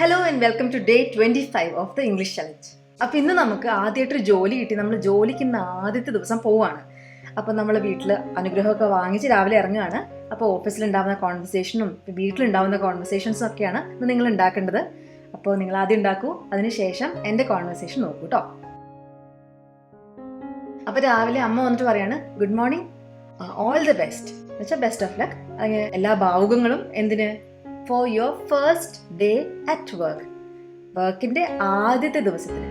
Hello and welcome to day 25 of the English challenge. അപ്പോൾ ഇന്ന് നമുക്ക് ആദ്യമായിട്ടൊരു ജോലി കിട്ടി. നമ്മൾ ജോലിക്ക് ഇന്ന് ആദ്യത്തെ ദിവസം പോവുകയാണ്. അപ്പോൾ നമ്മൾ വീട്ടിൽ അനുഗ്രഹമൊക്കെ വാങ്ങിച്ച് രാവിലെ ഇറങ്ങുകയാണ്. അപ്പോൾ ഓഫീസിലുണ്ടാവുന്ന കോൺവെർസേഷനും വീട്ടിലുണ്ടാവുന്ന കോൺവെർസേഷൻസും ഒക്കെയാണ് ഇന്ന് നിങ്ങൾ ഉണ്ടാക്കേണ്ടത്. അപ്പോൾ നിങ്ങൾ ആദ്യം ഉണ്ടാക്കൂ, അതിനുശേഷം എൻ്റെ കോൺവെർസേഷൻ നോക്കൂ കേട്ടോ. അപ്പോൾ രാവിലെ അമ്മ വന്നിട്ട് പറയാണ്, good morning, all the best എന്നുവെച്ചാൽ ബെസ്റ്റ് ഓഫ് ലക്ക്, എല്ലാ ഭാവുകങ്ങളും എന്തിന്, for your first day at work, വർക്കിന്റെ ആദ്യത്തെ ദിവസത്തിന്,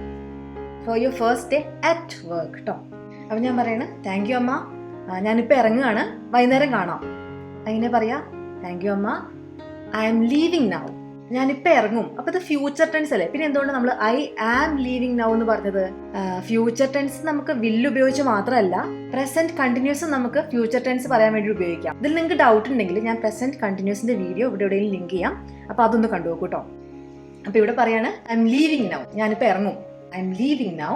for your first day at work കേട്ടോ. അപ്പം ഞാൻ പറയണ, താങ്ക് യു അമ്മ, ഞാനിപ്പോൾ ഇറങ്ങുകയാണ്, വൈകുന്നേരം കാണാം. അങ്ങനെ പറയാ, താങ്ക് യു അമ്മ, ഐ ആം ലീവിങ് നൗ, ഞാനിപ്പോൾ ഇറങ്ങും. അപ്പോൾ ഇത് ഫ്യൂച്ചർ ടെൻസ് അല്ലേ, പിന്നെ എന്തുകൊണ്ട് നമ്മൾ ഐ ആം ലീവിങ് നൗ എന്ന് പറഞ്ഞത്? ഫ്യൂച്ചർ ടെൻസ് നമുക്ക് വില്ല് ഉപയോഗിച്ച് മാത്രമല്ല, പ്രസന്റ് കണ്ടിന്യൂസ് നമുക്ക് ഫ്യൂച്ചർ ടെൻസ് പറയാൻ വേണ്ടി ഉപയോഗിക്കാം. ഇതിൽ നിങ്ങൾക്ക് ഡൗട്ട് ഉണ്ടെങ്കിൽ ഞാൻ പ്രസന്റ് കണ്ടിന്യൂസിന്റെ വീഡിയോ ഇവിടെ എവിടെയെങ്കിലും ലിങ്ക് ചെയ്യാം, അപ്പോൾ അതൊന്ന് കണ്ടുപോക്കൂ കേട്ടോ. അപ്പോൾ ഇവിടെ പറയാണ്, ഐ എം ലീവിങ് നൗ, ഞാനിപ്പോൾ ഇറങ്ങും, I'm leaving now,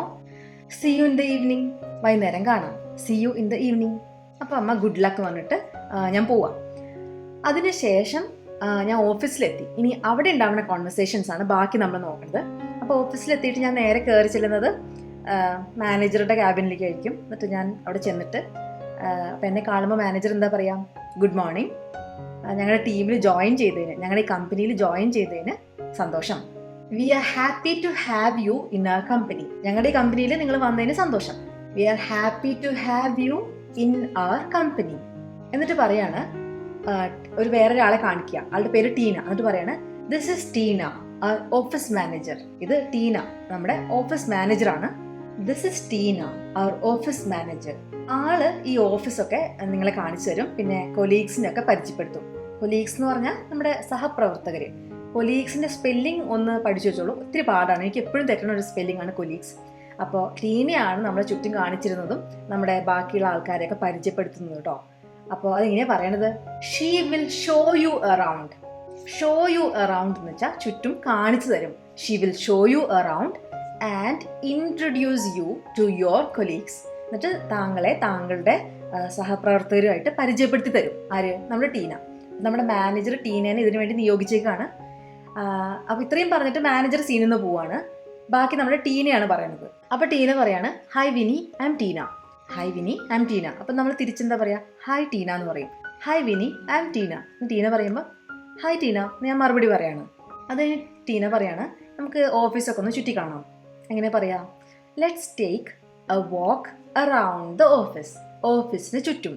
see you in the evening, വൈകുന്നേരം കാണാം, see you in the evening. അപ്പോൾ അമ്മ ഗുഡ് ലക്ക് പറഞ്ഞിട്ട് ഞാൻ പോവാം. അതിനുശേഷം ഞാൻ ഓഫീസിലെത്തി. ഇനി അവിടെ ഉണ്ടാവുന്ന കോൺവെർസേഷൻസ് ആണ് ബാക്കി നമ്മൾ നോക്കുന്നത്. അപ്പോൾ ഓഫീസിലെത്തിയിട്ട് ഞാൻ നേരെ കയറി ചെല്ലുന്നത് മാനേജറുടെ ക്യാബിനിലേക്കായിരിക്കും. എന്നിട്ട് ഞാൻ അവിടെ ചെന്നിട്ട് അപ്പോൾ എന്നെ കാണുമ്പോൾ മാനേജർ എന്താ പറയുക, ഗുഡ് മോർണിംഗ്, ഞങ്ങളുടെ ടീമിൽ ജോയിൻ ചെയ്തതിന്, ഞങ്ങളുടെ ഈ കമ്പനിയിൽ ജോയിൻ ചെയ്തതിന് സന്തോഷം. We are happy to have you in our company, ഞങ്ങളുടെ ഈ കമ്പനിയിൽ നിങ്ങൾ വന്നതിന് സന്തോഷം. We are happy to have you in our company. എന്നിട്ട് പറയാണ്, ഒരു വേറൊരാളെ കാണിക്കുക, ആളുടെ പേര് ടീന. എന്നിട്ട് പറയാണ്, this is Tina, office manager. ഇത് ടീന, നമ്മുടെ ഓഫീസ് മാനേജറാണ്. This is Tina, our office manager. ആള് ഈ ഓഫീസൊക്കെ നിങ്ങളെ കാണിച്ചു തരും, പിന്നെ കൊലീഗ്സിനൊക്കെ പരിചയപ്പെടുത്തും. കൊലീഗ്സ് എന്ന് പറഞ്ഞാൽ നമ്മുടെ സഹപ്രവർത്തകര്. കൊലീഗ്സിന്റെ സ്പെല്ലിംഗ് ഒന്ന് പഠിച്ചു വെച്ചോളൂ, ഒത്തിരി പാടാണ്, എനിക്ക് എപ്പോഴും തെറ്റുന്ന ഒരു സ്പെല്ലിംഗ് ആണ് കൊലീഗ്സ്. അപ്പോൾ ടീനയാണ് നമ്മളെ ചുറ്റും കാണിച്ചിരുന്നതും നമ്മുടെ ബാക്കിയുള്ള ആൾക്കാരെയൊക്കെ പരിചയപ്പെടുത്തുന്നത് കേട്ടോ. അപ്പോൾ അതിങ്ങനെ പറയണത്, she will show you around. Show you around എന്ന് വെച്ചാൽ ചുറ്റും കാണിച്ചു തരും. She will show you around and introduce you to your colleagues. എന്നിട്ട് താങ്കളെ താങ്കളുടെ സഹപ്രവർത്തകരുമായിട്ട് പരിചയപ്പെടുത്തി തരും. ആര്? നമ്മുടെ ടീന. നമ്മുടെ മാനേജർ ടീനേനെ ഇതിനു വേണ്ടി നിയോഗിച്ചേക്കാണ്. അപ്പോൾ ഇത്രയും പറഞ്ഞിട്ട് മാനേജർ സീനിൽ നിന്ന് പോവാണ്. ബാക്കി നമ്മുടെ ടീനയാണ് പറയണത്. അപ്പോൾ ടീന പറയാണ്, hi Vini, I'm Tina. Hi Vini, I'm Tina. അപ്പം നമ്മൾ തിരിച്ചെന്താ പറയുക, ഹായ് ടീന എന്ന് പറയും. Hi Vini, I'm Tina. Tina പറയുമ്പോൾ ഹായ് ടീന ഞാൻ മറുപടി പറയാണ്. അത് ടീന പറയാണ്, നമുക്ക് ഓഫീസൊക്കെ ഒന്ന് ചുറ്റി കാണാം. എങ്ങനെ പറയാം, let's take a walk around the office. ഓഫീസിന് ചുറ്റും.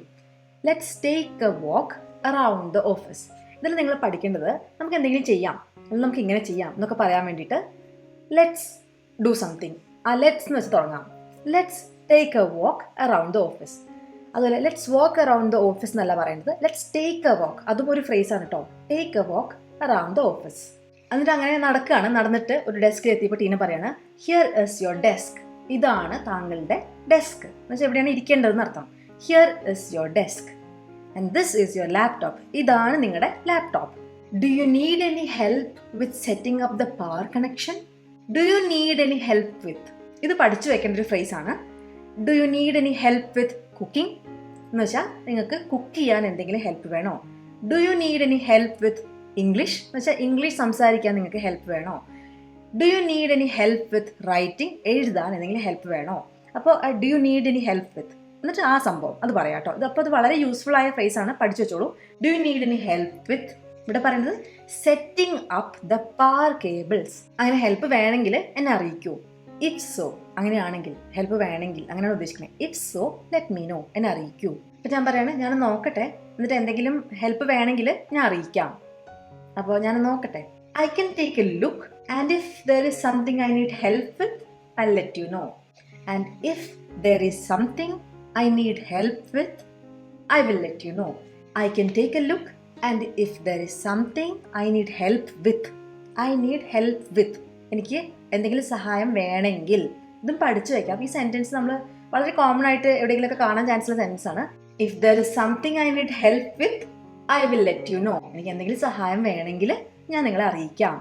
Let's take a walk around the office. ഇതിൽ നിങ്ങൾ പഠിക്കേണ്ടത്, നമുക്ക് എന്തെങ്കിലും ചെയ്യാം, അല്ലെങ്കിൽ നമുക്ക് ഇങ്ങനെ ചെയ്യാം എന്നൊക്കെ പറയാൻ വേണ്ടിയിട്ട് ലെറ്റ്സ് ഡു സംതിങ്. ആ ലെറ്റ്സ് എന്ന് വെച്ച് തുടങ്ങാം. Let's take a walk around the office. അതുപോലെ let's walk around the office എന്നല്ല പറയുന്നത്, ലെറ്റ്സ് ടേക്ക് എ വാക്ക്. അതും ഒരു ഫ്രേസാണ് കേട്ടോ, take a walk around the office. എന്നിട്ട് അങ്ങനെ നടക്കുകയാണ്. നടന്നിട്ട് ഒരു ഡെസ്കിൽ എത്തിയപ്പോൾ ടീന പറയാണ്, ഹിയർ ഇസ് യുവർ ഡെസ്ക്. ഇതാണ് താങ്കളുടെ ഡെസ്ക് എന്ന് വെച്ചാൽ എവിടെയാണ് ഇരിക്കേണ്ടതെന്ന് അർത്ഥം. Here is your desk and this is your laptop. ഇതാണ് നിങ്ങളുടെ laptop. Do you need any help with setting up the power connection? Do you need any help with, ഇത് പഠിച്ചു വെക്കേണ്ട ഒരു ഫ്രേസാണ്. Do you need any help with cooking എന്ന് വെച്ചാൽ നിങ്ങൾക്ക് കുക്ക് ചെയ്യാൻ എന്തെങ്കിലും ഹെൽപ്പ് വേണോ? Do you need any help with English എന്ന് വെച്ചാൽ ഇംഗ്ലീഷ് സംസാരിക്കാൻ നിങ്ങൾക്ക് ഹെൽപ്പ് വേണോ? Do you need any help with writing, എഴുതാൻ എന്തെങ്കിലും ഹെൽപ്പ് വേണോ? അപ്പോൾ do you need any help വിത്ത് എന്നിട്ട് ആ സംഭവം അത് പറയാം കേട്ടോ. അപ്പോൾ അത് വളരെ യൂസ്ഫുൾ ആയ ഫ്രേസാണ്, പഠിച്ചു വെച്ചോളൂ. Do you need any help വിത്ത്, ഇവിടെ പറയുന്നത് setting up the power cables. അങ്ങനെ ഹെൽപ്പ് വേണമെങ്കിൽ എന്നെ അറിയിക്കൂ. ഇഫ് സോ, അങ്ങനെയാണെങ്കിൽ, ഹെൽപ്പ് വേണമെങ്കിൽ അങ്ങനെയാണ് ഉദ്ദേശിക്കുന്നത്. If so let me know, എന്നെ അറിയിക്കൂ. അപ്പം ഞാൻ പറയാണ്, ഞാൻ നോക്കട്ടെ, എന്നിട്ട് എന്തെങ്കിലും ഹെൽപ്പ് വേണമെങ്കിൽ ഞാൻ അറിയിക്കാം. അപ്പോൾ ഞാൻ നോക്കട്ടെ. I can take A look and if there is something I need help with I let you know. And if there is something I need help with I will let you know. I can take A look and if there is something I need help with. I need help with, എനിക്ക് എന്തെങ്കിലും സഹായം വേണമെങ്കിൽ. ഇതും പഠിച്ചു വയ്ക്കാം. ഈ sentence നമ്മൾ വളരെ കോമൺ ആയിട്ട് എവിടെയെങ്കിലുമൊക്കെ കാണാൻ ചാൻസ് ഉള്ള സെൻറ്റൻസ് ആണ്. If there is something I need help with I will let you know. എനിക്ക് എന്തെങ്കിലും സഹായം വേണമെങ്കിൽ ഞാൻ നിങ്ങളെ അറിയിക്കാം.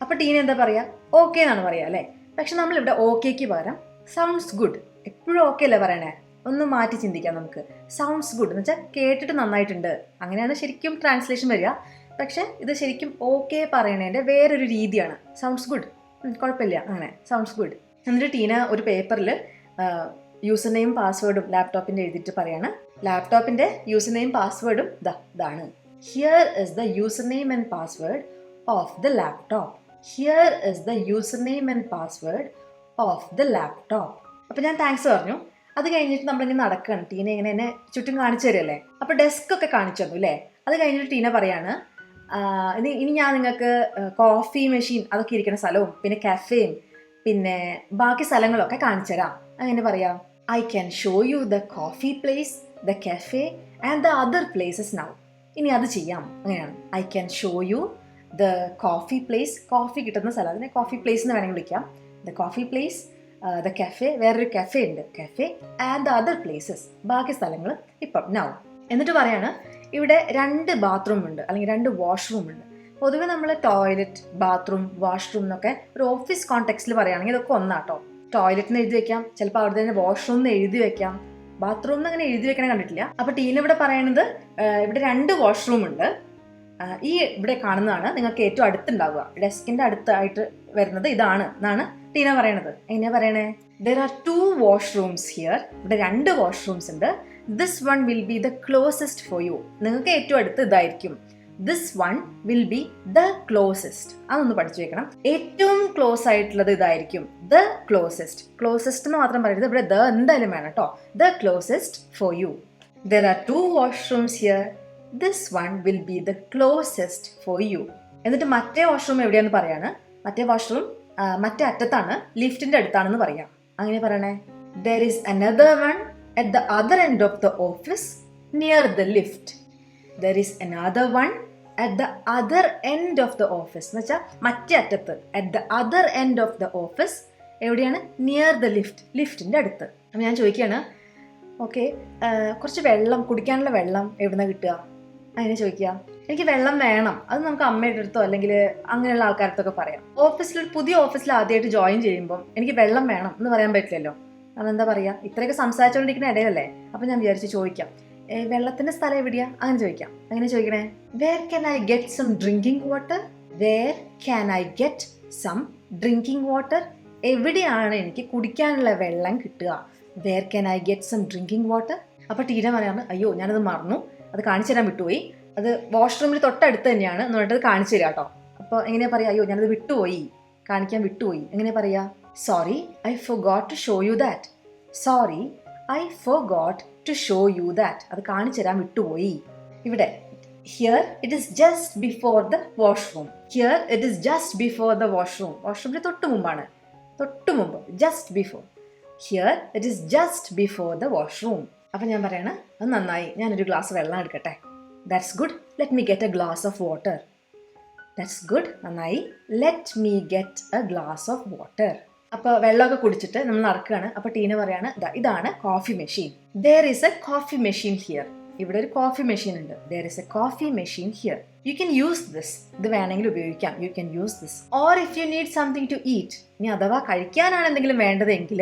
അപ്പോൾ ടീന എന്താ പറയുക, ഓക്കെ എന്നാണ് പറയുക അല്ലേ. പക്ഷെ നമ്മളിവിടെ ഓക്കേക്ക് പകരം സൗണ്ട്സ് ഗുഡ്, എപ്പോഴും ഓക്കെ അല്ലേ പറയണേ, ഒന്ന് മാറ്റി ചിന്തിക്കാം നമുക്ക്. സൗണ്ട്സ് ഗുഡ് എന്ന് വെച്ചാൽ കേട്ടിട്ട് നന്നായിട്ടുണ്ട്, അങ്ങനെയാണ് ശരിക്കും ട്രാൻസ്ലേഷൻ വരിക. പക്ഷെ ഇത് ശരിക്കും ഓക്കെ പറയണതിൻ്റെ വേറൊരു രീതിയാണ്. സൗണ്ട്സ് ഗുഡ്, കുഴപ്പമില്ല, അങ്ങനെ സൗണ്ട്സ് ഗുഡ്. എന്നിട്ട് ടീന ഒരു പേപ്പറിൽ യൂസർ നെയിം പാസ്വേഡും ലാപ്ടോപ്പിൻ്റെ എഴുതിയിട്ട് പറയാണ്. ലാപ്ടോപ്പിൻ്റെ യൂസർ നെയിം പാസ്വേഡും ഇതാണ്. Here is the user name and password of the laptop. Here is the user name and password of the laptop. അപ്പോൾ ഞാൻ താങ്ക്സ് പറഞ്ഞു. അത് കഴിഞ്ഞിട്ട് നമ്മളിങ്ങനെ നടക്കുകയാണ്. ടീന ഇങ്ങനെ എന്നെ ചുറ്റും കാണിച്ചു തരുമല്ലേ. അപ്പോൾ ഡെസ്ക് ഒക്കെ കാണിച്ചു തന്നു അല്ലേ. അത് കഴിഞ്ഞിട്ട് ടീന പറയാണ്, ഇനി ഞാൻ നിങ്ങൾക്ക് കോഫി മെഷീൻ അതൊക്കെ ഇരിക്കുന്ന സ്ഥലവും പിന്നെ കഫേയും പിന്നെ ബാക്കി സ്ഥലങ്ങളൊക്കെ കാണിച്ചു തരാം. അങ്ങനെ പറയാം. I can show you the coffee place, the cafe and the other places now. ഇനി അത് ചെയ്യാം. അങ്ങനെയാണ്. I can show you the coffee place, coffee കിട്ടുന്ന സ്ഥലം, അതിനെ കോഫി പ്ലേസ് എന്ന് വേണമെങ്കിൽ വിളിക്കാം. The coffee place, the cafe, വേറൊരു കഫേ ഉണ്ട്, cafe and the other places, ബാക്കി സ്ഥലങ്ങൾ ഇപ്പം നൗ. എന്നിട്ട് പറയാണ്, ഇവിടെ 2 ബാത്റൂം ഉണ്ട്, അല്ലെങ്കിൽ 2 വാഷ്റൂം ഉണ്ട്. പൊതുവെ നമ്മൾ ടോയ്ലറ്റ്, ബാത്റൂം, വാഷ്റൂം എന്നൊക്കെ ഒരു ഓഫീസ് കോണ്ടെക്സ്റ്റിൽ പറയുകയാണെങ്കിൽ ഇതൊക്കെ ഒന്നാട്ടോ. ടോയ്ലറ്റിന് എഴുതി വെക്കാം, ചിലപ്പോൾ അവിടെ തന്നെ വാഷ്റൂം എന്ന് എഴുതി വെക്കാം, ബാത്റൂം എന്ന് അങ്ങനെ എഴുതി വെക്കണേ കണ്ടിട്ടില്ല. അപ്പോൾ ടീന ഇവിടെ പറയണത് ഇവിടെ 2 വാഷ്റൂം ഉണ്ട്. ഈ ഇവിടെ കാണുന്നതാണ് നിങ്ങൾക്ക് ഏറ്റവും അടുത്തുണ്ടാവുക, ഡെസ്കിന്റെ അടുത്തായിട്ട് വരുന്നത് ഇതാണ് എന്നാണ് ടീന പറയണത്. എങ്ങനെയാ പറയണേ? there are 2 washrooms here. ഇവിടെ 2 washrooms ഉണ്ട്. this one will be the closest for you. നിങ്ങൾക്ക് ഏറ്റവും അടുത്ത് ഇതായിരിക്കും. this one will be the closest. അതൊന്ന് പഠിച്ചു വെക്കണം. ഏറ്റവും ക്ലോസ് ആയിട്ടുള്ളത് ഇതായിരിക്കും, the closest. closest എന്ന് മാത്രം പറയരുത്, ഇവിടെ the എന്തായാലും വേണം കേട്ടോ. the closest for you. there are 2 washrooms here. this one will be the closest for you. എന്നിട്ട് മറ്റേ വാഷ്റൂം എവിടെയാണെന്ന് പറയാണ്. മറ്റേ വാഷ്റൂം മറ്റേ അറ്റത്താണ്, ലിഫ്റ്റിന്റെ അടുത്താണെന്ന് പറയാം. അങ്ങനെ പറയണേ. there is another one at the other end of the office near the lift. there is another one at the other end of the office. എന്ന് വെച്ചാൽ മറ്റേ അറ്റത്ത്, at the other end of the office എവിടെയാണ്? near the lift, ലിഫ്റ്റിന്റെ അടുത്ത്. അപ്പം ഞാൻ ചോദിക്കുകയാണ്, okay, കുറച്ച് വെള്ളം, കുടിക്കാനുള്ള വെള്ളം എവിടുന്ന കിട്ടുക? അങ്ങനെ ചോദിക്കുക. എനിക്ക് വെള്ളം വേണം, അത് നമുക്ക് അമ്മയുടെ അടുത്തോ അല്ലെങ്കിൽ അങ്ങനെയുള്ള ആൾക്കാരടുത്തൊക്കെ പറയാം. പുതിയ ഓഫീസിൽ ആദ്യമായിട്ട് ജോയിൻ ചെയ്യുമ്പോൾ എനിക്ക് വെള്ളം വേണം എന്ന് പറയാൻ പറ്റില്ലല്ലോ. അതെന്താ പറയുക? ഇത്രയൊക്കെ സംസാരിച്ചുകൊണ്ടിരിക്കുന്ന ഇടയിലല്ലേ. അപ്പം ഞാൻ വിചാരിച്ച് ചോദിക്കാം, വെള്ളത്തിന്റെ സ്ഥലം എവിടെയാ? അങ്ങനെ ചോദിക്കാം. അങ്ങനെ ചോദിക്കണേ. Where can I get some drinking water? Where can I get some drinking water? എവിടെയാണ് എനിക്ക് കുടിക്കാനുള്ള വെള്ളം കിട്ടുക? Where can I get some drinking water? അപ്പോൾ ടീന പറയാണ്, അയ്യോ ഞാനത് മറന്നു, അത് കാണിച്ചു തരാൻ വിട്ടുപോയി, അത് വാഷ്റൂമിൽ തൊട്ടടുത്ത് തന്നെയാണ് എന്ന് പറഞ്ഞിട്ട് കാണിച്ചു തരാം കേട്ടോ. അപ്പോൾ എങ്ങനെയാ പറയാ? അയ്യോ ഞാനത് വിട്ടുപോയി, കാണിക്കാൻ വിട്ടുപോയി. എങ്ങനെ പറയാ? Sorry I forgot to show you that. Sorry I forgot to show you that. അത് കാണിച്ചു തരാൻ വിട്ടുപോയി. ഇവിടെ here it is just before the washroom. Here it is just before the washroom. വാഷ്റൂമിന് തൊട്ട് മുമ്പാണ്, തൊട്ട് മുമ്പ്, just before. Here it is just before the washroom. അപ്പം ഞാൻ പറയണ, അത് നന്നായി, ഞാനൊരു ഗ്ലാസ് വെള്ളം എടുക്കട്ടെ. That's good, let me get a glass of water. That's good, നന്നായി, let me get a glass of water. അപ്പോൾ വെള്ളമൊക്കെ കുടിച്ചിട്ട് നമ്മൾ നടക്കുകയാണ്. അപ്പോൾ ടീന പറയാണ്, ഇതാണ് coffee machine. there is a coffee machine here. ഇവിടെ ഒരു കോഫി മെഷീൻ ഉണ്ട്. there is a coffee machine here. you can use this. ഇത് വേണമെങ്കിൽ ഉപയോഗിക്കാം. you can use this. or if you need something to eat. ഇനി അഥവാ കഴിക്കാനാണ് എന്തെങ്കിലും വേണ്ടതെങ്കിൽ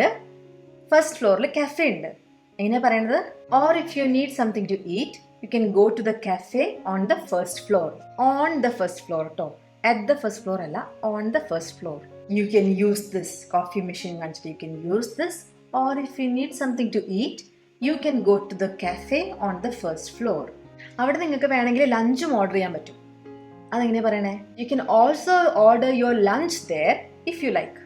ഫസ്റ്റ് ഫ്ലോറിൽ കഫേ ഉണ്ട്. എങ്ങനെയാ പറയണത്? or if you need something to eat, you can go to the cafe on the first floor. on the first floor ട്ടോ, at the first floor അല്ല, on the first floor. you can use this coffee machine കാണിച്ചിട്ട് you can use this. or if you need something to eat, you can go to the cafe on the first floor. അവിടെ നിങ്ങൾക്ക് വേണമെങ്കിൽ ലഞ്ചും order ചെയ്യാൻ പറ്റും. അതെങ്ങനെയാ പറയണേ? you can also order your lunch there if you like.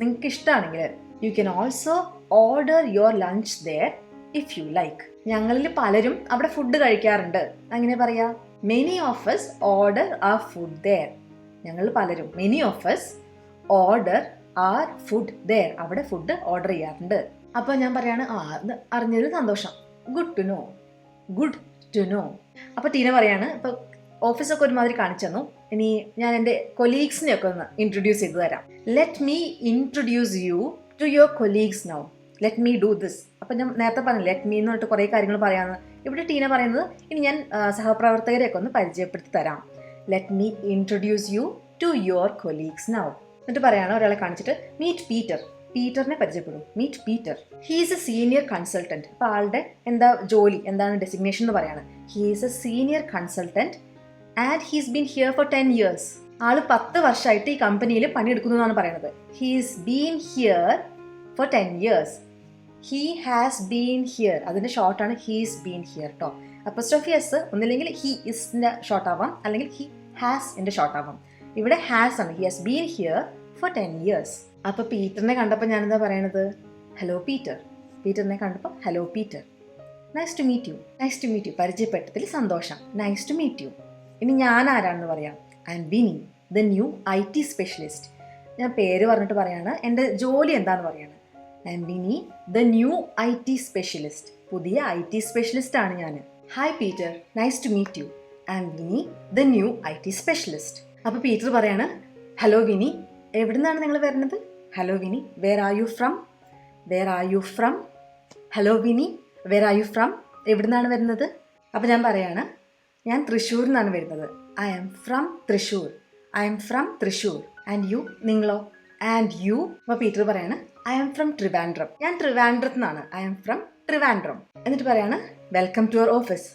നിങ്ങൾക്ക് ഇഷ്ടമാണെങ്കിൽ you can also order your lunch there if you like. ഞങ്ങളിൽ പലരും അവിടെ ഫുഡ് കഴിക്കാറുണ്ട്. അങ്ങനെ പറയാ, many of us order our food there. ഞങ്ങൾ പലരും, many of us order our food there. അവിടെ ഫുഡ് ഓർഡർ ചെയ്യാറുണ്ട്. അപ്പോൾ ഞാൻ പറയാണ്, അത് അറിഞ്ഞതിൽ സന്തോഷം. Good to know, good to know. അപ്പോൾ ടീന പറയാണ്, ഇപ്പോൾ ഓഫീസൊക്കെ ഒരുമാതിരി കാണിച്ചു തന്നു, ഇനി ഞാൻ എൻ്റെ കൊലീഗ്സിനെ ഒക്കെ ഒന്ന് ഇൻട്രൊഡ്യൂസ് ചെയ്ത് തരാം. Let me introduce you to your colleagues now. Let me do this. അപ്പം ഞാൻ നേരത്തെ പറഞ്ഞു ലെറ്റ് മീ എന്ന് പറഞ്ഞിട്ട് കുറേ കാര്യങ്ങൾ പറയാമെന്ന്. ഇവിടെ ടീന പറയുന്നത്, ഇനി ഞാൻ സഹപ്രവർത്തകരെയൊക്കെ ഒന്ന് പരിചയപ്പെടുത്തി തരാം. Let me introduce you to your colleagues now. എന്നിട്ട് പറയാണ്, ഒരാളെ കാണിച്ചിട്ട്, മീറ്റ് പീറ്റർ. പീറ്ററിനെ പരിചയപ്പെടും. Meet Peter. He's a senior consultant. അപ്പോൾ ആളുടെ എന്താ ജോലി, എന്താണ് ഡെസിഗ്നേഷൻ എന്ന് പറയാണ്. He's a senior consultant and he's been here for 10 years. ആള് 10 വർഷമായിട്ട് ഈ കമ്പനിയിൽ പണിയെടുക്കുന്നു എന്നാണ് പറയുന്നത്. He's been here for 10 years. He has been here, അതിന്റെ ഷോർട്ടാണ് ഹീസ് ബീൻ ഹിയർ കേട്ടോ. അപ്പോസ്ട്രോഫി എസ് ഒന്നില്ലെങ്കിൽ ഹി ഇസിന്റെ ഷോർട്ട് ആവാം, അല്ലെങ്കിൽ ഹി ഹാസ് എന്റെ ഷോർട്ട് ആവാം. ഇവിടെ ഹാസ് ആണ്. He has been here for 10 years. അപ്പൊ പീറ്ററിനെ കണ്ടപ്പോൾ ഞാൻ എന്താ പറയണത്? Hello Peter. പീറ്ററിനെ കണ്ടപ്പോൾ hello Peter, nice to meet you. Nice to meet you, പരിചയപ്പെട്ടതിൽ സന്തോഷം. Nice to meet you. ഇനി ഞാൻ ആരാണെന്ന് പറയാം. I am Vini, the new IT specialist. ഞാൻ പേര് പറഞ്ഞിട്ട് പറയാണ്, എൻ്റെ ജോലി എന്താന്ന് പറയാണ്. I am Vini, the new IT specialist. പുതിയ IT സ്പെഷ്യലിസ്റ്റ് ആണ് ഞാൻ. Hi Peter, nice to meet you. I am Vini, the new IT specialist. അപ്പോൾ പീറ്റർ പറയാണ്, ഹലോ വിനി, എവിടെ നിന്നാണ് നിങ്ങൾ വരുന്നത്? Hello Vini, where are you from? Where are you from? Hello Vini, where are you from? എവിടെ നിന്നാണ് വരുന്നത്? അപ്പോൾ ഞാൻ പറയാണ്, ഞാൻ തൃശ്ശൂരിൽ നിന്നാണ് വരുന്നത്. I am from Thrissur. I am from Thrissur. And you, നിങ്ങളോ? And you. അപ്പോൾ പീറ്റർ പറയാണ്, ഐ ആം ഫ്രം ട്രിവാൻഡ്രം. ഞാൻ ട്രിവാൻഡ്രത്ത് നിന്നാണ്. I am from Trivandrum. എന്നിട്ട് പറയാണ്, വെൽക്കം ടു അവർ ഓഫീസ്.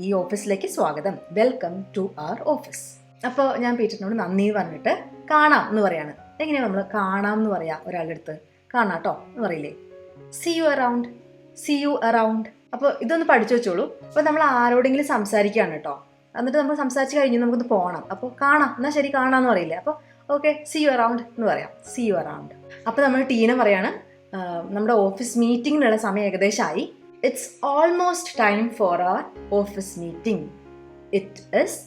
ഈ ഓഫീസിലേക്ക് സ്വാഗതം. Welcome to our office. അപ്പോൾ ഞാൻ പീറ്ററിനോട് നന്ദി പറഞ്ഞിട്ട് കാണാം എന്ന് പറയാണ്. എങ്ങനെയാണ് നമ്മൾ കാണാം എന്ന് പറയാ ഒരാളുടെ അടുത്ത്? കാണാട്ടോ എന്ന് പറയില്ലേ? See you around. See you around. അപ്പോൾ ഇതൊന്ന് പഠിച്ചു വെച്ചോളൂ. അപ്പോൾ നമ്മൾ ആരോടെങ്കിലും സംസാരിക്കുകയാണ് കേട്ടോ, എന്നിട്ട് നമ്മൾ സംസാരിച്ച് കഴിഞ്ഞ് നമുക്കൊന്ന് പോകണം. അപ്പോൾ കാണാം, എന്നാൽ ശരി കാണാമെന്ന് പറയില്ലേ? അപ്പോൾ ഓക്കെ, സി യു അറൗണ്ട് എന്ന് പറയാം. See you around. അപ്പോൾ നമ്മൾ ടീന പറയാണ്, നമ്മുടെ ഓഫീസ് മീറ്റിങ്ങിനുള്ള സമയം ഏകദേശമായി. It's almost time for our office meeting. It is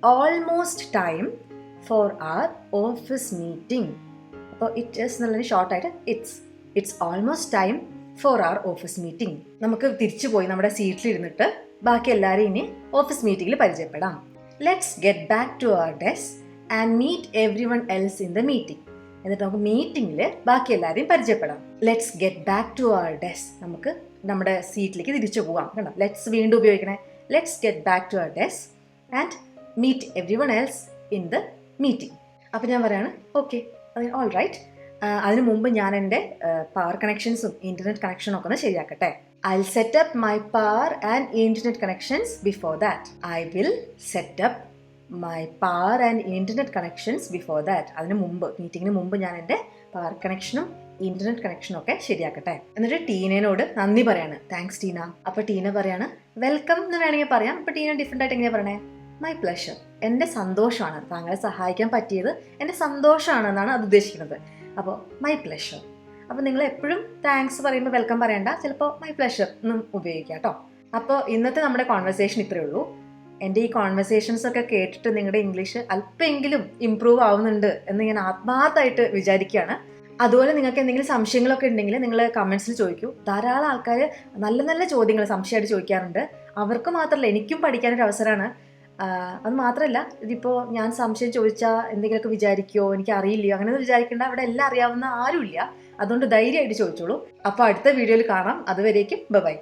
almost time for our office meeting. അപ്പോൾ ഇറ്റ് ഇസ് എന്നുള്ളതിന് ഷോർട്ടായിട്ട് it's almost time for our office meeting. നമുക്ക് തിരിച്ചു പോയി നമ്മുടെ സീറ്റിലിരുന്നിട്ട് ബാക്കി എല്ലാവരെയും ഇനി ഓഫീസ് മീറ്റിംഗിൽ പരിചയപ്പെടാം. Let's get back to our desk and meet everyone else in the meeting. എന്നിട്ട് നമുക്ക് മീറ്റിംഗിൽ ബാക്കി എല്ലാവരെയും പരിചയപ്പെടാം. Let's get back to our desk. നമുക്ക് നമ്മുടെ സീറ്റിലേക്ക് തിരിച്ചു പോകാം. കണ്ടോ, ലെറ്റ്സ് വീണ്ടും ഉപയോഗിക്കണേ. Let's get back to our desk and meet everyone else in the meeting. അപ്പോൾ ഞാൻ പറയാണ്, ഓക്കെ, ഓൾ റൈറ്റ്. അതിനു മുമ്പ് ഞാൻ എൻ്റെ പവർ കണക്ഷൻസും ഇൻ്റർനെറ്റ് കണക്ഷനും ഒക്കെ ഒന്ന് ശരിയാക്കട്ടെ. I'll set up my power and internet connections before that. I will set up my power and internet connections before that. അതിന് മുമ്പ്, മീറ്റിങ്ങിന് മുമ്പ് ഞാൻ എൻ്റെ പവർ കണക്ഷനും ഇൻ്റർനെറ്റ് കണക്ഷനും ഒക്കെ ശരിയാക്കട്ടെ. എന്നിട്ട് ടീനോട് നന്ദി പറയാണ്. താങ്ക്സ് ടീന. അപ്പോൾ ടീന പറയാണ്, വെൽക്കം എന്ന് വേണമെങ്കിൽ പറയാം. അപ്പോൾ ടീന ഡിഫറെൻ്റ് ആയിട്ട് എങ്ങനെയാണ് പറയണേ? My pleasure. എൻ്റെ സന്തോഷമാണ്, താങ്കളെ സഹായിക്കാൻ പറ്റിയത് എൻ്റെ സന്തോഷമാണെന്നാണ് അത് ഉദ്ദേശിക്കുന്നത്. അപ്പോൾ മൈ പ്ലഷർ. അപ്പോൾ നിങ്ങൾ എപ്പോഴും താങ്ക്സ് പറയുമ്പോൾ വെൽക്കം പറയണ്ട, ചിലപ്പോൾ മൈ പ്ലഷർ എന്നും ഉപയോഗിക്കാം കേട്ടോ. അപ്പോൾ ഇന്നത്തെ നമ്മുടെ കോൺവെർസേഷൻ ഇത്രയേ ഉള്ളൂ. എൻ്റെ ഈ കോൺവെർസേഷൻസ് ഒക്കെ കേട്ടിട്ട് നിങ്ങളുടെ ഇംഗ്ലീഷ് അല്പമെങ്കിലും ഇമ്പ്രൂവ് ആവുന്നുണ്ട് എന്ന് ഞാൻ ആത്മാർത്ഥമായിട്ട് വിചാരിക്കുകയാണ്. അതുപോലെ നിങ്ങൾക്ക് എന്തെങ്കിലും സംശയങ്ങളൊക്കെ ഉണ്ടെങ്കിൽ നിങ്ങൾ കമൻസിൽ ചോദിക്കൂ. ധാരാളം ആൾക്കാർ നല്ല നല്ല ചോദ്യങ്ങൾ സംശയമായിട്ട് ചോദിക്കാറുണ്ട്. അവർക്ക് മാത്രമല്ല, എനിക്കും പഠിക്കാനൊരു അവസരമാണ്. അത് മാത്രമല്ല, ഇതിപ്പോൾ ഞാൻ സംശയം ചോദിച്ചാൽ എന്തെങ്കിലുമൊക്കെ വിചാരിക്കുമോ, എനിക്ക് അറിയില്ലയോ, അങ്ങനെ വിചാരിക്കേണ്ട. അവിടെ എല്ലാം അറിയാവുന്ന ആരുമില്ല. അതുകൊണ്ട് ധൈര്യമായിട്ട് ചോദിച്ചോളൂ. അപ്പോൾ അടുത്ത വീഡിയോയിൽ കാണാം. അതുവരേക്കും ബൈ.